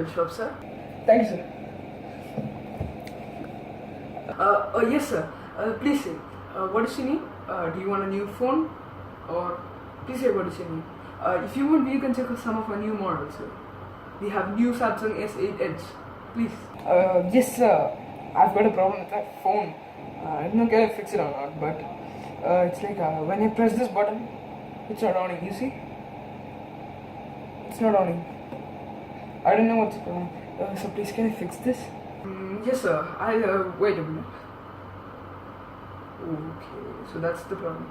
mobile shop, sir. Thank you, sir. Yes, sir. Please say, what does she need? Do you want a new phone? Or please say what does she need? If you want, we can check some of our new models, sir. We have new Samsung S8 Edge. Please. Yes, sir. I've got a problem with my phone. I don't know if I can fix it or not, but it's like when I press this button, it's not on. You see? It's not on. I don't know what's going on. So please, can I fix this? Yes, sir. I'll wait a minute. Okay, so that's the problem.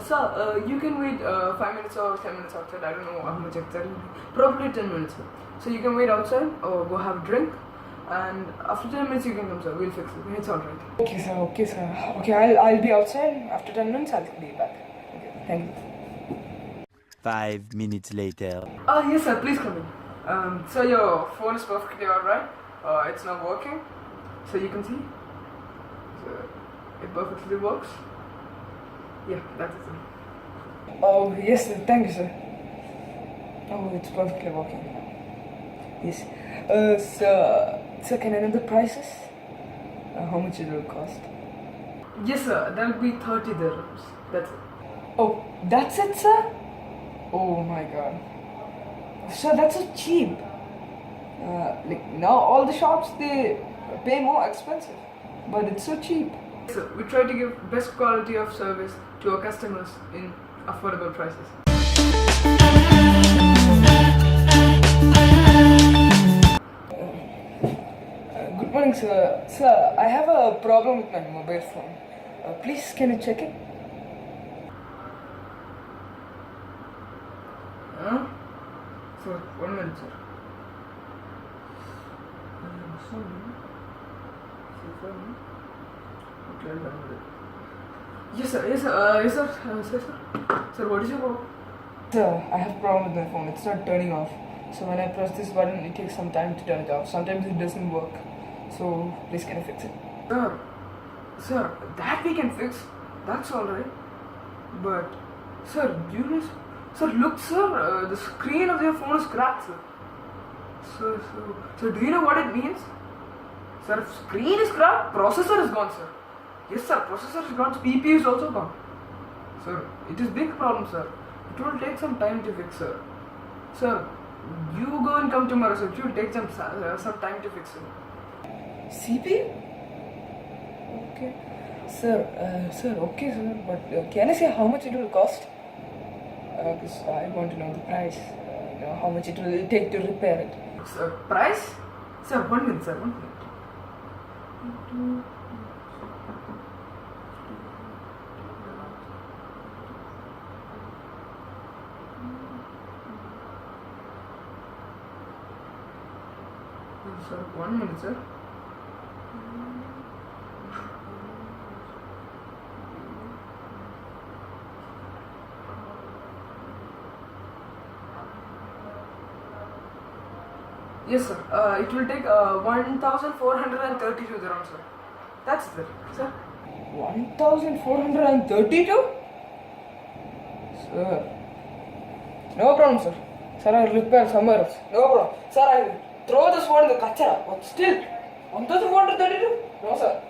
Sir, you can wait 5 minutes or 10 minutes outside. I don't know how much exactly. Probably 10 minutes, sir. So you can wait outside or go have a drink. And after 10 minutes you can come, sir. We'll fix it. It's alright. Okay, sir. Okay, sir. Okay, I'll be outside. After 10 minutes, I'll be back. Okay, thank you. 5 minutes later. Yes, sir. Please come in. So your phone is perfectly alright. It's not working. So you can see. So it perfectly works. Yeah, that's it, sir. Oh, yes, sir. Thank you, sir. Oh, it's perfectly working. Yes. Sir, can I know the prices? How much it will cost? Yes, sir. That'll be 30 dirhams. That's it. Oh, that's it, sir? Oh my god. Sir, that's so cheap. Like now all the shops, they pay more expensive. But it's so cheap. So we try to give best quality of service to our customers in affordable prices. Good morning, sir. Sir, I have a problem with my mobile phone. Please, can you check it? Huh? So 1 minute, sir. Yes, sir. Yes, sir. Yes, sir. Sir, what is your problem? Sir, I have a problem with my phone. It's not turning off. So when I press this button, it takes some time to turn it off. Sometimes it doesn't work. So please, can you fix it? Sir, that we can fix. That's alright. But, sir, sir, look, sir. The screen of your phone is cracked, sir. So do you know what it means? Sir, if screen is cracked, processor is gone, sir. Yes, sir, processor is gone, CPU is also gone. Sir, it is big problem, sir. It will take some time to fix, sir. Sir, you go and come tomorrow, sir. It will take some time to fix it. CPU? Okay. Sir, okay, sir. But can I say how much it will cost? Because I want to know the price. How much it will take to repair it. Sir, price? Sir, 1 minute, sir. 1 minute. Sir, 1 minute, sir. Yes, sir. It will take 1,432 dirhams, sir. That's it, sir. 1,432? Sir. No problem, sir. Sir, I will repair somewhere else. No problem. Sir, I will throw this phone in the kachara. But still, 1,432? No, sir.